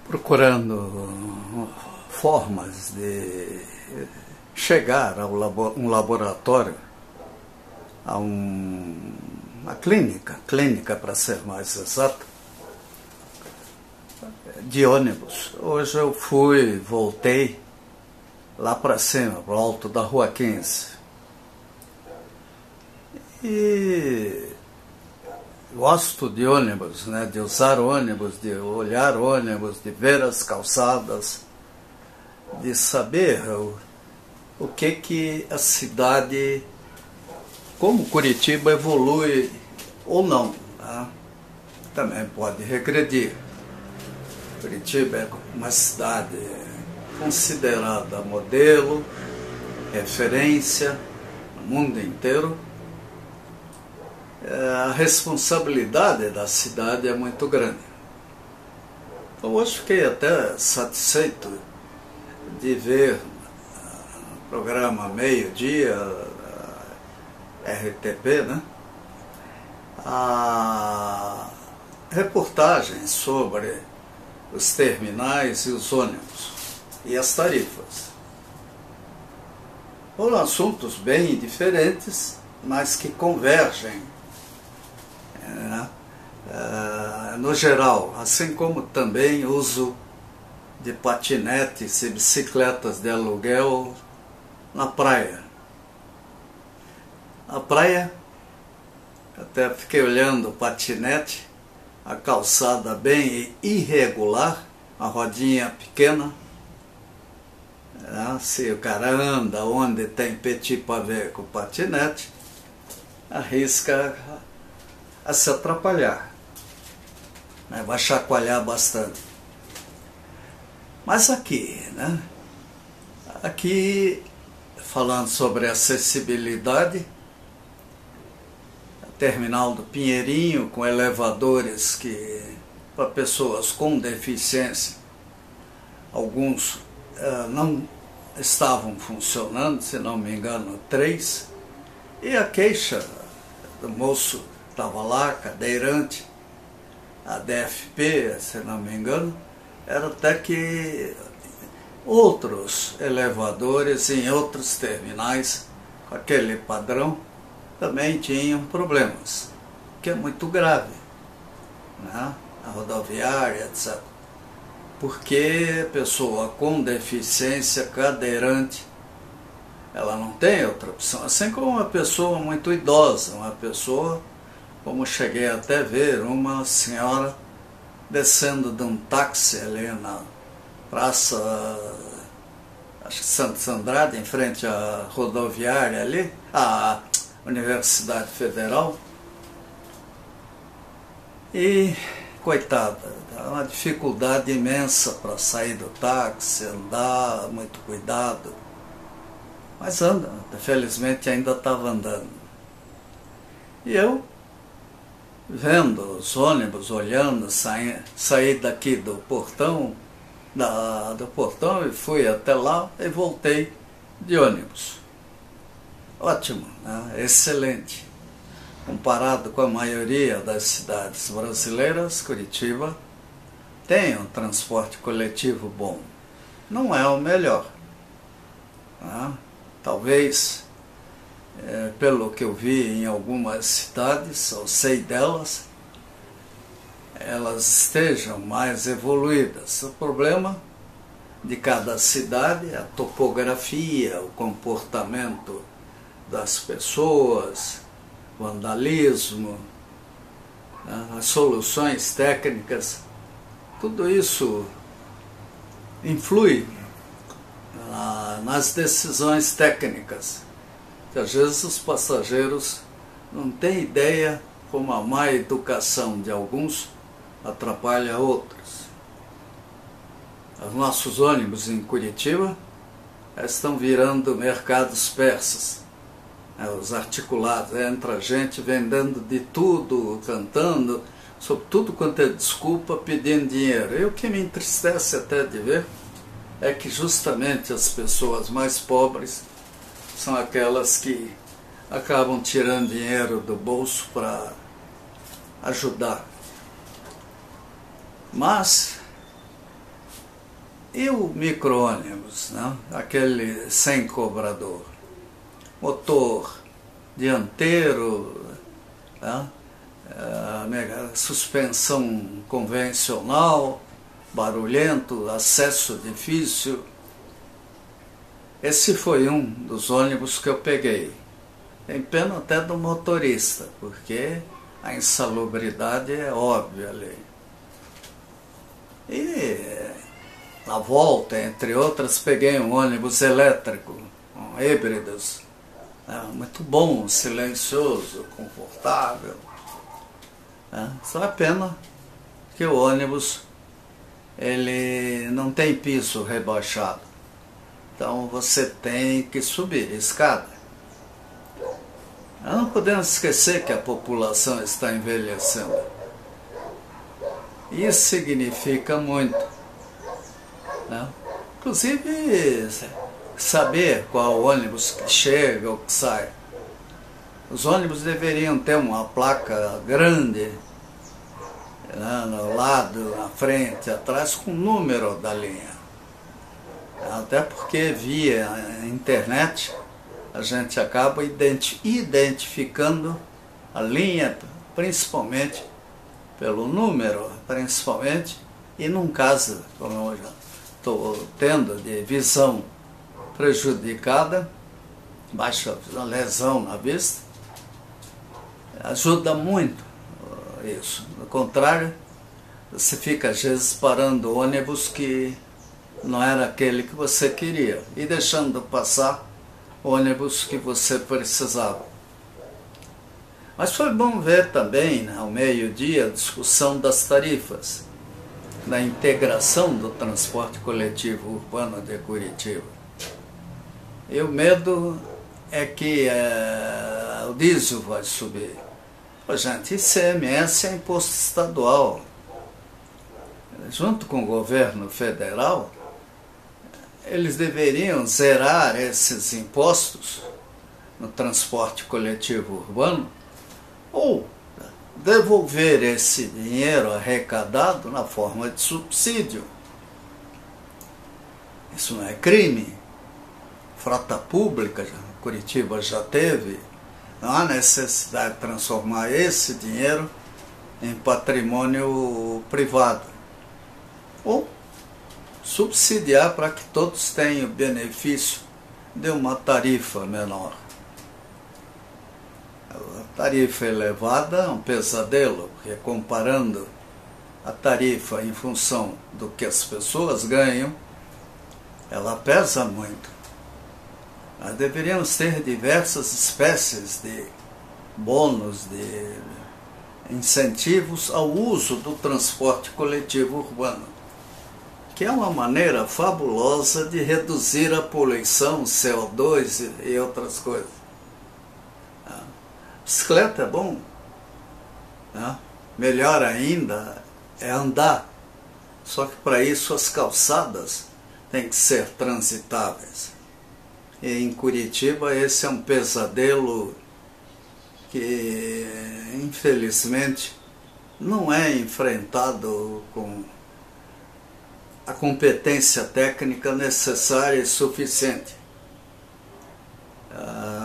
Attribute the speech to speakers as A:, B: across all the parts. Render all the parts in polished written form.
A: procurando formas de chegar a um laboratório, a uma clínica para ser mais exato, de ônibus. Hoje eu voltei lá para cima, para o alto da Rua 15. E gosto de ônibus, né? De usar ônibus, de olhar ônibus, de ver as calçadas, de saber o que a cidade, como Curitiba evolui ou não, tá? Também pode regredir. Curitiba é uma cidade considerada modelo, referência no mundo inteiro. A responsabilidade da cidade é muito grande. Então hoje fiquei até satisfeito de ver o programa Meio-Dia, RTP, né? A reportagem sobre os terminais e os ônibus e as tarifas. Foram assuntos bem diferentes, mas que convergem, né? No geral, assim como também uso de patinetes e bicicletas de aluguel na praia. A praia, até fiquei olhando o patinete, a calçada bem irregular, a rodinha pequena. Se o cara anda onde tem petit pavé com patinete, arrisca a se atrapalhar, né? Vai chacoalhar bastante. Mas aqui, né? Aqui, falando sobre acessibilidade, terminal do Pinheirinho, com elevadores para pessoas com deficiência, alguns não estavam funcionando, se não me engano 3, e a queixa do moço estava lá, cadeirante, a DFP, se não me engano, era até que outros elevadores em outros terminais, com aquele padrão, também tinham problemas, que é muito grave, né? A rodoviária, etc. Porque a pessoa com deficiência cadeirante, ela não tem outra opção. Assim como uma pessoa muito idosa, uma pessoa, como cheguei até a ver, uma senhora descendo de um táxi ali na praça, acho que Santos Andrade, em frente à rodoviária ali, a Universidade Federal, e coitada, uma dificuldade imensa para sair do táxi, andar, muito cuidado, mas anda, felizmente ainda estava andando. E eu, vendo os ônibus, olhando, saí daqui do portão, do portão e fui até lá e voltei de ônibus. Ótimo, né? Excelente. Comparado com a maioria das cidades brasileiras, Curitiba tem um transporte coletivo bom. Não é o melhor, né? Talvez, pelo que eu vi em algumas cidades, eu sei delas, elas estejam mais evoluídas. O problema de cada cidade é a topografia, o comportamento das pessoas, vandalismo, né? As soluções técnicas, tudo isso influi nas decisões técnicas, que às vezes os passageiros não têm ideia como a má educação de alguns atrapalha outros. Os nossos ônibus em Curitiba estão virando mercados persas. Os articulados, entra gente vendendo de tudo, cantando, sobre tudo quanto é desculpa, pedindo dinheiro. E o que me entristece até de ver é que justamente as pessoas mais pobres são aquelas que acabam tirando dinheiro do bolso para ajudar. Mas E o micro-ônibus, né? Aquele sem cobrador, motor dianteiro, né? Suspensão convencional, barulhento, acesso difícil. Esse foi um dos ônibus que eu peguei. Tem pena até do motorista, porque a insalubridade é óbvia ali. E na volta, entre outras, peguei um ônibus elétrico, um híbridos, muito bom, silencioso, confortável. Só é pena que o ônibus ele não tem piso rebaixado. Então você tem que subir escada. Não podemos esquecer que a população está envelhecendo. Isso significa muito, né? Inclusive, saber qual ônibus que chega ou que sai. Os ônibus deveriam ter uma placa grande, né, no lado, na frente, atrás, com o número da linha. Até porque via internet a gente acaba identificando a linha, principalmente pelo número, principalmente, e num caso, como eu já estou tendo, de visão prejudicada, baixa lesão na vista, ajuda muito isso. Do contrário, você fica às vezes parando ônibus que não era aquele que você queria e deixando passar ônibus que você precisava. Mas foi bom ver também, né, ao meio-dia, a discussão das tarifas, da integração do transporte coletivo urbano de Curitiba. E o medo é que o diesel vai subir. Gente, ICMS é imposto estadual. Junto com o governo federal, eles deveriam zerar esses impostos no transporte coletivo urbano ou devolver esse dinheiro arrecadado na forma de subsídio. Isso não é crime. Frota pública, Curitiba já teve. Não há necessidade de transformar esse dinheiro em patrimônio privado. Ou subsidiar para que todos tenham benefício de uma tarifa menor. A tarifa elevada é um pesadelo, porque comparando a tarifa em função do que as pessoas ganham, ela pesa muito. Nós deveríamos ter diversas espécies de bônus, de incentivos ao uso do transporte coletivo urbano, que é uma maneira fabulosa de reduzir a poluição, CO2 e outras coisas. Bicicleta é bom, né? Melhor ainda é andar, só que para isso as calçadas têm que ser transitáveis. E em Curitiba esse é um pesadelo que, infelizmente, não é enfrentado com a competência técnica necessária e suficiente.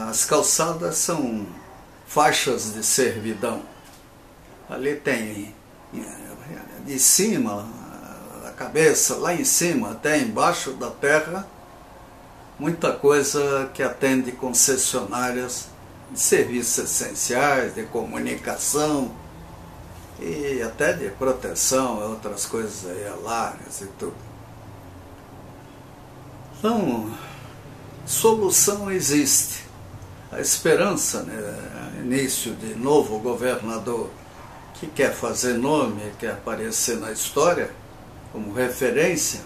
A: As calçadas são faixas de servidão. Ali tem de cima, a cabeça, lá em cima até embaixo da terra, muita coisa que atende concessionárias de serviços essenciais, de comunicação e até de proteção, outras coisas aí, alarmes e tudo. Então, solução existe. A esperança, né, início de novo governador que quer fazer nome, quer aparecer na história como referência,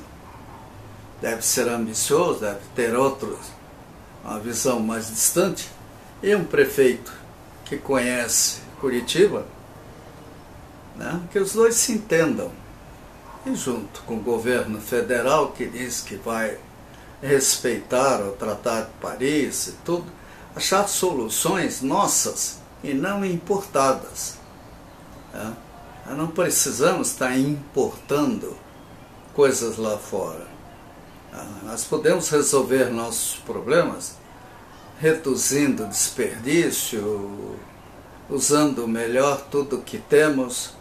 A: deve ser ambicioso, deve ter uma visão mais distante, e um prefeito que conhece Curitiba, né, que os dois se entendam, e junto com o governo federal, que diz que vai respeitar o Tratado de Paris e tudo, achar soluções nossas e não importadas. Né? Nós não precisamos estar importando coisas lá fora. Nós podemos resolver nossos problemas reduzindo o desperdício, usando melhor tudo que temos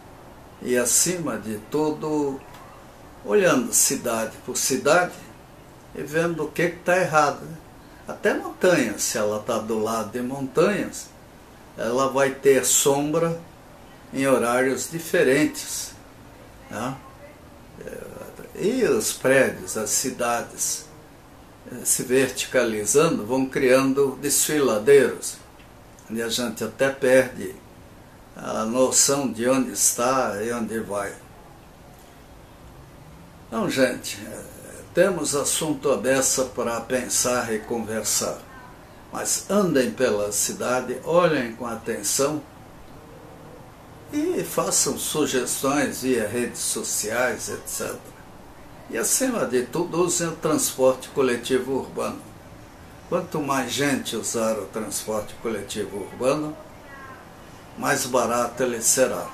A: e, acima de tudo, olhando cidade por cidade e vendo o que está errado. Até montanhas, se ela está do lado de montanhas, ela vai ter sombra em horários diferentes, né? E os prédios, as cidades, se verticalizando, vão criando desfiladeiros, onde a gente até perde a noção de onde está e onde vai. Então, gente, temos assunto à beça para pensar e conversar, mas andem pela cidade, olhem com atenção e façam sugestões via redes sociais, etc. E, acima de tudo, usem o transporte coletivo urbano. Quanto mais gente usar o transporte coletivo urbano, mais barato ele será.